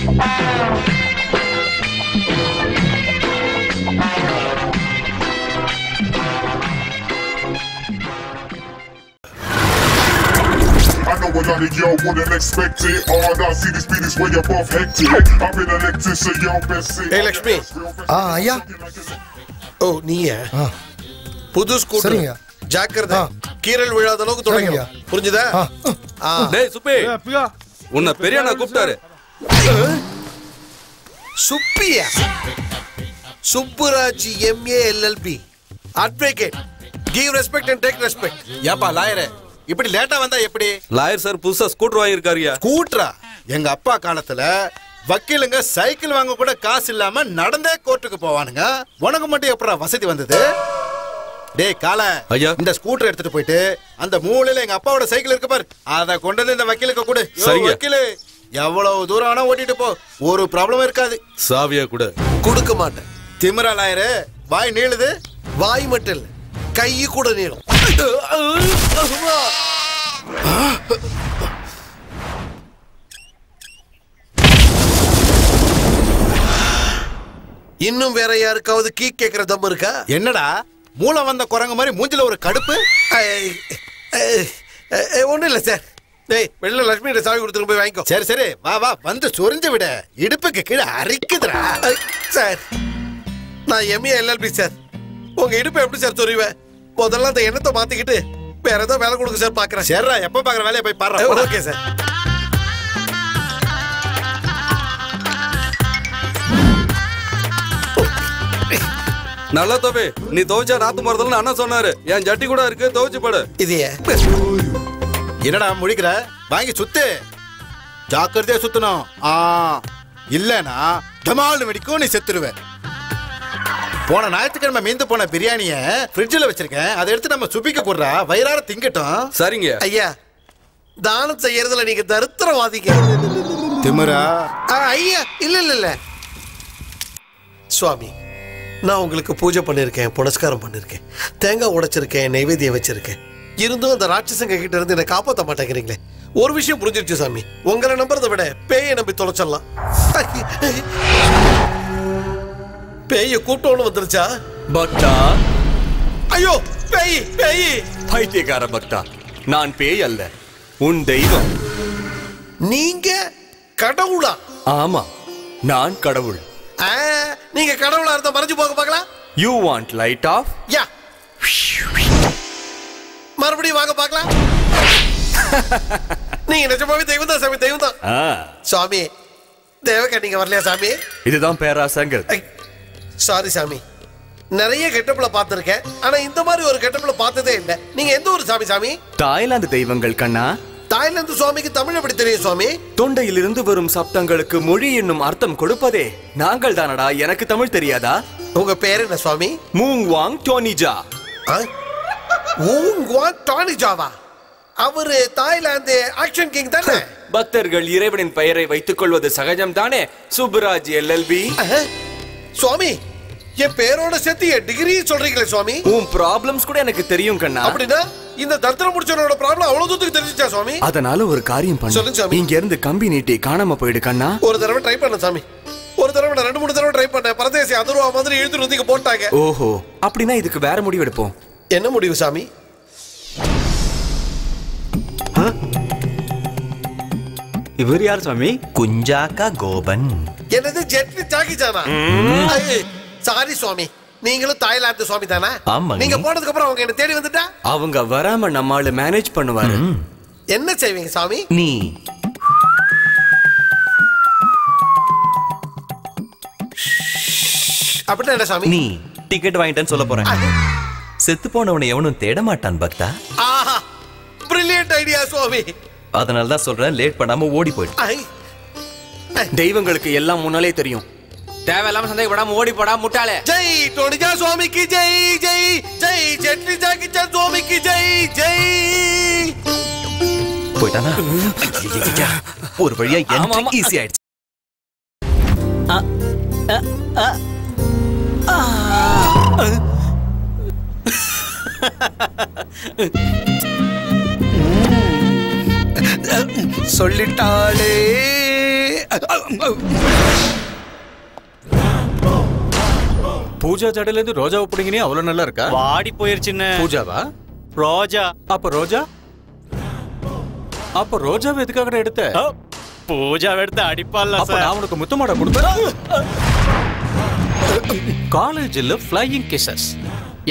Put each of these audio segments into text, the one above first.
A lot of y'all wouldn't expect it. All I see this beat is way above hectic. I've been elected, so y'all best say. Hey Lakshmi. ஐயா. ஓ நீயா? புது scooter. சரிங்க. ஜாக்கிரதை. கீரல் விழாத அளவுக்கு தொடங்க. புரிஞ்சுதா? டேய் சுப்பி. உன்னை பெரியண்ணா கூப்பிட்டாரு. Subbiah? Subbaraj MA LLB. Advocate. Give respect and take respect. ஏப்பா லாயரே. இப்படி லேட்டா வந்தா எப்படி? லாயர் சார் புதுசா ஸ்கூட்டர் வாங்கியிருக்காருயா. ஸ்கூட்டரா? எங்க அப்பா காலத்துல வக்கீலுங்க சைக்கிள் வாங்க கூட காசு இல்லாம நடந்தே கோர்ட்டுக்கு போவானுங்க. உனக்கு மட்டும் எப்படா வசதி வந்தது? டேய் கால, இந்த ஸ்கூட்டர் எடுத்துட்டு போயிட்டு அந்த மூலையில எங்க அப்பாவோட சைக்கிள் இருக்கு பாரு, அத கொண்டு வந்து இந்த வக்கீலுக்கு கொடு. வக்கீலு எவ்வளவு தூரம் ஆனா ஓட்டிட்டு போ, ஒரு ப்ராப்ளம் இருக்காது. சாவியா கூட கொடுக்க மாட்டேன். திமிரா லாயரு, வாய் நீளுது. வாய் மட்டும் இல்ல, கை கூட நீளும். இன்னும் வேற யாருக்காவது கீ கேக்குற தம் இருக்கா? என்னடா மூளை வந்த குரங்கு மாதிரி மூஞ்சில ஒரு கடுப்பு? ஒண்ணும் இல்ல சார். டேய் வெளில லட்சுமி சாவி கொடுத்துட்டு போய் வாங்கிக்கோ. சரி சரி வா வா, வந்து சொரிஞ்சு விட, இடுப்புக்கு கீழே அரிக்குதுடா. சார் நான் MA LLB சார். உங்க இடுப்பு எப்படி சார் சொரிவேன்? முதல்ல அந்த எண்ணத்தை மாத்திக்கிட்டு வேற ஏதோ வேலை கொடுங்க சார். பாக்குறேன். சரிடா, எப்ப பாக்குற வேலையை போய் பாரு. Okay sir. நல்லா தோவே, நீ துவைச்சா நாத்து மரத்துல அண்ணா சொன்னாரு. என் ஜட்டி கூட இருக்கு, துவைச்சு படு. இது என்னடா முடிக்கிற? வாங்கி சுத்து, ஜாக்கிரதையா சுத்தணும். இல்லனா டமால்னு வெடிக்கும், நீ செத்துருவே. போன ஞாயிற்றுக்கிழமை மீந்து போன பிரியாணிய ஃப்ரிட்ஜில் வச்சிருக்கேன், அதை எடுத்து நம்ம சுபிக்க போடுறா, வயிறார திங்கட்டும். சரிங்க ஐயா. தானம் செய்யறதுல நீங்க தரித்திரவாதிங்க. திமிரா? ஐயா இல்ல இல்ல இல்ல சுவாமி, நான் உங்களுக்கு பூஜை பண்ணிருக்கேன், புனஸ்காரம் பண்ணிருக்கேன், தேங்காய் உடைச்சிருக்கேன், நைவேத்தியம் வச்சிருக்கேன். இருந்தும் அந்த ராட்சசங்க கிட்ட இருந்து என்ன காப்பாற்ற மாட்டேங்கிறீங்களே. ஒரு விஷயம் புரிஞ்சிருச்சு சாமி, உங்களை நம்புறதை விட பேயை நம்பி தொலைச்சிடலாம். பேய கூட்டம்னு வந்துருச்சா? பக்தா, ஐயோ பேய் பேய்! பைத்தியக்கார பக்தா, நான் பேய் அல்ல, உன் தெய்வம். நீங்க கடவுளா? ஆமா, நான் கடவுள். நீங்க கடவுளா இருந்தா மறைஞ்சு போக பார்க்கலாம். You want light off? யா. மறுபடியும் வாங்க பார்க்கலாம். நீங்க நிஜமாவே தெய்வம் தான் சாமி, தெய்வம் தான். சாமி தேவகா, நீங்க வரலையா சாமி? இதுதான் பேராசங்கிறது. சாரி சாமி, நிறைய கெட்டப்புல பார்த்திருக்கேன், ஆனா இந்த மாதிரி ஒரு கெட்டப்புல பார்த்ததே இல்லை. நீங்க எந்த ஊர் சாமி? சாமி தாய்லாந்து தெய்வங்கள் கண்ணா. தாய்லாந்து சுவாமிக்கு தமிழ் எப்படி தெரியும் சுவாமி? தொண்டையிலிருந்து வரும் சப்தங்களுக்கு மொழி என்னும் அர்த்தம் கொடுப்பதே நாங்கள் தானடா. எனக்கு தமிழ் தெரியாதா? உங்க பேர் என்ன சுவாமி? மூங்வாங் டோனிஜா. மூங்வாங் டோனிஜாவா? அவரு தாய்லாந்து ஆக்ஷன் கிங் தானே? பக்தர்கள் இறைவனின் பெயரை வைத்துக் கொள்வது சகஜம் தானே சுப்புராஜ் LLB. சுவாமி, என் பேரோட சேர்த்து என் டிகிரி சொல்றீங்களே சுவாமி? உன் ப்ராப்ளம்ஸ் கூட எனக்கு தெரியும் கண்ணா. அப்படின்னா இந்த தர்த்தரம் முடிச்சவனோட ப்ராப்ளம் அவ்வளவு தூரத்துக்கு தெரிஞ்சிச்சா சுவாமி? அதனால ஒரு காரியம் பண்ணு. சொல்லுங்க சாமி. இங்க இருந்து கம்பி நீட்டி காணாம போயிடு கண்ணா. ஒரு தடவை ட்ரை பண்ண சாமி, ஒரு தடவை 2-3 தடவை ட்ரை பண்ண. பரதேசி அதர்வா மாதிரி இழுத்து நுந்திக்கு போட்டாங்க. ஓஹோ, அப்படின்னா இதுக்கு வேற முடிவு எடுப்போம். என்ன முடிவு சாமி? இவர் யார் சுவாமி? குஞ்சாக்கா கோபன். என்னது ஜெட்லி ஜாக்கி ஜானா? சாரி சுவாமி, நீங்களும் தாய்லாந்து சுவாமி தானா? நீங்க போனதுக்கு அப்புறம் அவங்க என்ன தேடி வந்துட்டா? அவங்க வராம நம்மால மேனேஜ் பண்ணுவாரு. என்ன செய்வீங்க சாமி? நீ அப்படின்னா என்ன சாமி? நீ டிக்கெட் வாங்கிட்டேன்னு சொல்ல போறேன். செத்து போனவனை எவனும் தேட மாட்டான் பக்தா. ஆஹா, பிரில்லியன்ட் ஐடியா சுவாமி. அதனால தான் சொல்றேன், லேட் பண்ணாம ஓடி போயிடு. தெய்வங்களுக்கு எல்லாம் முன்னாலே தெரியும். தேவையில்லாம சந்தேகப்படாம ஓடி போடா முட்டாளே. ஜெய் டோனிஜா சுவாமிக்கு ஜெய், ஜெய் ஜெய் ஜெட்லி ஜாக்கி சான் சுவாமிக்கு ஜெய், ஜெய். போயிட்டானா? ஒரு வழியா என்ட்ரி ஈஸி ஆயிடுச்சு. சொல்லிட்டாளே பூஜா ஜடையில இருந்து ரோஜாவை பிடிங்கினே அவ்வளவு நல்லா இருக்கா? வாடி போயிருச்சுன்னு. பூஜாவா? ரோஜா. அப்ப ரோஜா? அப்ப ரோஜாவை எதுக்காக எடுத்த? பூஜாவை எடுத்து அடிப்பால சார். நான் உனக்கு முத்தமாட கொடுத்தேன். காலேஜ்ல ஃப்ளையிங் கிசஸ்.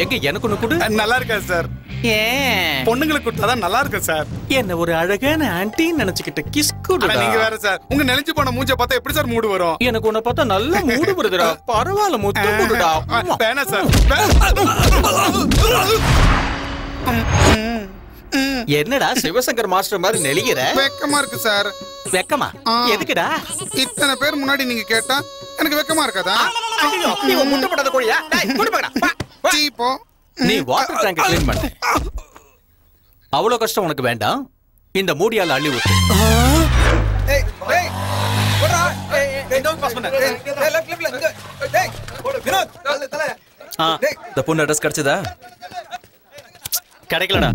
எங்க எனக்கு ஒண்ணு கொடு. நல்லா இருக்கா சார்? ஏன் பொண்ணுங்களுக்கு கொடுத்தாதான் நல்லா இருக்கும் சார். என்ன ஒரு அழகான ஆன்ட்டி நினைச்சுக்கிட்ட கிஸ் கொடு. நீங்க வேற சார். உங்க நெளிஞ்சு போன மூஞ்ச பார்த்தா எப்படி சார் மூடு வரும்? எனக்கு உன்னை பார்த்தா நல்ல மூடு வருதுடா. பரவாயில்ல முத்தம் கொடுடா. வேணா சார். என்னடா சிவசங்கர் மாஸ்டர் மாதிரி நெளிகிற? வெக்கமா இருக்கு சார். வெக்கமா? எதுக்குடா? இத்தனை பேர் முன்னாடி நீங்க கேட்டா எனக்கு வெக்கமா இருக்காதா? நீ முட்டை போடாத கோழியா? டேய் குடு பக்கடா. சீப்போ. நீ வாட்டர் டேங்க் க்ளீன் பண்ணு. அவ்வளவு கஷ்டம் உனக்கு வேண்டாம். இந்த மூடியால அள்ளி ஊத்து. ஏய் ஏய் போடா. ஏய் டோன்ட் பாஸ் பண்ணு. ஏய் லெஃப்ட்ல இங்க. டேய் வினோத் தல. இந்த பொண்ணு அட்ரஸ் கிடைச்சதா? கிடைக்கலடா.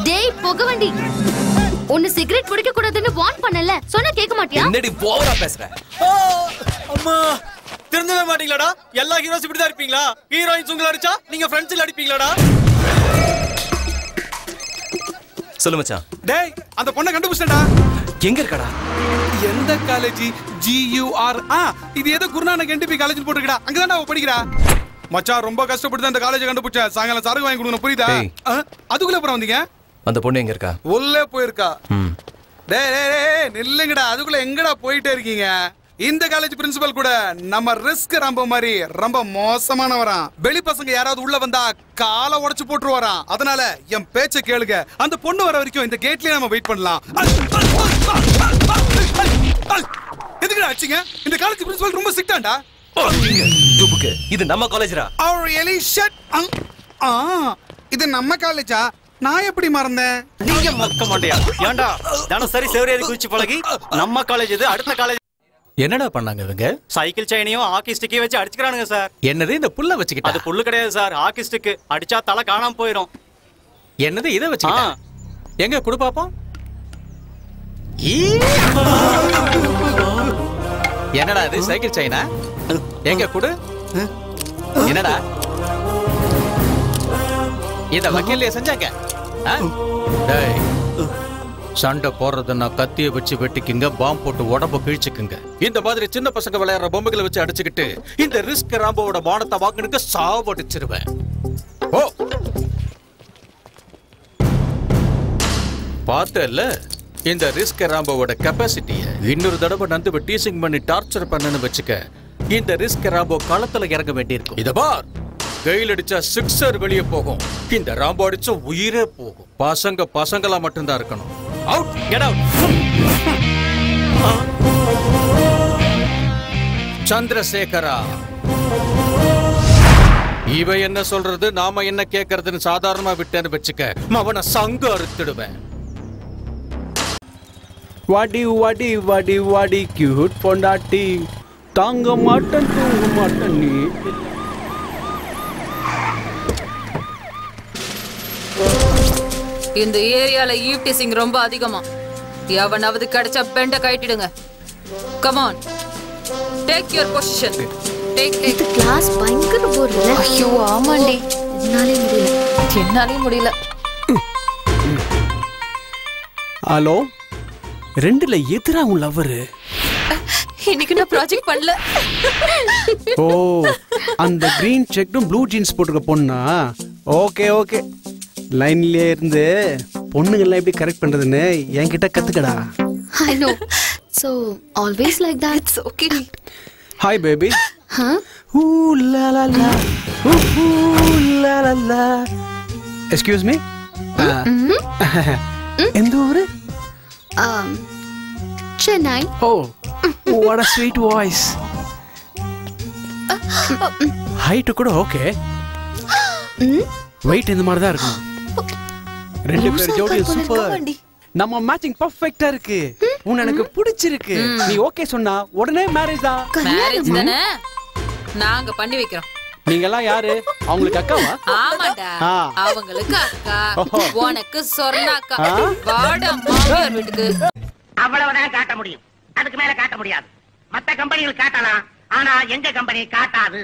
டேய் புகவண்டி, உன்னை சிகரெட் பிடிக்க கூடாதுன்னு வார்ன் பண்ணல. சொன்னா கேட்க மாட்டியா? என்னடி போவரா பேசுற? அம்மா திருந்தவே மாட்டீங்களாடா? எல்லா ஹீரோஸ் இப்படி தான் இருப்பீங்களா? ஹீரோயின்ஸ் உங்களை அடிச்சா நீங்க ஃப்ரெண்ட்ஸ்ல அடிப்பீங்களாடா? சொல்லு மச்சான். டேய் அந்த பொண்ணை கண்டுபிடிச்சடா. எங்க இருக்கடா? எந்த காலேஜ்? GUR. இது ஏதோ குருநானக் NDP காலேஜ் போட்டுக்கடா. அங்க தான் அவ படிக்கிறா. மச்சான் ரொம்ப கஷ்டப்பட்டு அந்த காலேஜ் கண்டுபிடிச்ச. சாயங்காலம் சரக்கு வாங்கி கொடுக்கணும் புரியுதா? அதுக்குள்ள அப்புறம் வந்தீங்க? அந்த பொண்ணு எங்க இருக்கா? உள்ளே போயிருக்கா. டேய் டேய் டேய் நில்லுங்கடா. அதுக்குள்ள எங்கடா போயிட்டே இருக்கீங்க? இந்த காலேஜ் பிரின்சிபல் கூட நம்ம ரிஸ்க் ராம்போ மாதிரி ரொம்ப மோசமானவராம். வெளி பசங்க யாராவது உள்ள வந்தா காலை உடைச்சு போட்டுருவாராம். அதனால என் பேச்ச கேளுங்க. அந்த பொண்ணு வர வரைக்கும் இந்த கேட்லயே நம்ம வெயிட் பண்ணலாம். எதுக்குடா அடிச்சீங்க? இந்த காலேஜ் பிரின்சிபல் ரொம்ப ஸ்ட்ரிக்ட்டாண்டா. துபுக்கு இது நம்ம காலேஜ்ரா. Oh really? Shut. இது நம்ம காலேஜா? நான் எப்படி மறந்தேன்? நீங்க மறக்க மாட்டியா? ஏன்டா தினசரி சேவரியாதி குச்சி பழகி நம்ம காலேஜ் இது அடுத்த காலேஜ். என்னடா பண்ணாங்க இவங்க? சைக்கிள் செயினையும் ஹாக்கி ஸ்டிக்கையும் வச்சு அடிச்சுக்கிறானுங்க சார். என்னது இந்த புல்ல வச்சுக்கிட்டா? அது புல்லு கிடையாது சார், ஹாக்கி ஸ்டிக். அடிச்சா தலை காணாம போயிடும். என்னது இத வச்சுக்கிட்டா? எங்க குடு பாப்போம். என்னடா இது சைக்கிள் செயினா? எங்க குடு. என்னடா இத வக்கீல்ல செஞ்சாங்க? டேய் சண்டை போடுறதுன்னா கத்திய வச்சு வெட்டிக்குங்க, பாம்பு போட்டு உடம்ப கிழிச்சுக்குங்க. இந்த மாதிரி சின்ன பசங்க விளையாடுற பொம்மைகளை வச்சு அடிச்சுக்கிட்டு இந்த ரிஸ்க் ராம்போவோட மானத்தை வாங்கினுங்க சாவடிச்சிருவேன். ஓ பார்த்தல இந்த ரிஸ்க் ராம்போவோட கெப்பாசிட்டிய. இன்னொரு தடவை நந்து டீசிங் பண்ணி டார்ச்சர் பண்ணனு வச்சுக்க, இந்த ரிஸ்க் ராம்போ களத்துல இறங்க வேண்டியிருக்கும். இத பார், கையில் அடிச்சா சிக்ஸர் வெளியே போகும், இந்த ராம்போ அடிச்சா உயிரே போகும். பசங்க பசங்களா மட்டும்தான் இருக்கணும். Out, get out. சந்திரசேகரா, இவ என்ன சொல்றது நாம என்ன கேட்கறதுன்னு சாதாரணமா விட்டேன்னு வச்சுக்க, அவனை சங்கு அறுத்துடுவேன். வாடி வாடி வாடி வாடி கியூட் பொண்டாட்டி, தாங்க மாட்டேன் தூங்க மாட்டேன் நீ. இந்த ஏரியால ஈவ்டீசிங் ரொம்ப அதிகமா. எவனாவது கிடைச்சா பெண்ட கட்டிடுங்க. Come on, take your position. Take இந்த கிளாஸ் பயங்கர போர் இல்ல? ஐயோ ஆமாண்டி, என்னாலே முடியல. ஹலோ, ரெண்டுல எதிரா உன் லவ்வரு? இன்னைக்கு நான் ப்ராஜெக்ட் பண்ணல. ஓ, அந்த கிரீன் செக்கும் ப்ளூ ஜீன்ஸ் போட்டுக்க பொண்ணா? ஓகே ஓகே, லைன்லயே இருந்து பொண்ணுங்கெல்லாம் எப்படி கரெக்ட் பண்றதுன்னு என்கிட்ட கத்துக்கடா. I know. So always like that. It's okay. Hi baby. Huh? Ooh la la la. Ooh la la la. Excuse me. எந்த ஊரு? Chennai. Oh, what a sweet voice. Height கூட okay. Wait இந்த மாதிரி தான் இருக்கும். ரெண்டு பேர் ஜோடி சூப்பர். நம்ம மேட்சிங் பெர்ஃபெக்ட்டா இருக்கு. உன்னை எனக்கு பிடிச்சிருக்கு. நீ ஓகே சொன்னா உடனே மேரேஜ் தான். மேரேஜ் தானே, நாங்க பண்ணி வைக்கிறோம். நீங்க எல்லாம் யாரு? அவங்களுக்கு அக்காவா? ஆமாடா, அவங்களுக்கு அக்கா, உனக்கு சொர்ணாக்கா. வாடா மாமியார் வீட்டுக்கு. அவ்வளவுதான் காட்ட முடியும். அதுக்கு மேல காட்ட முடியாது. மத்த கம்பெனிகள் காட்டலாம், ஆனா எங்க கம்பெனி காட்டாது.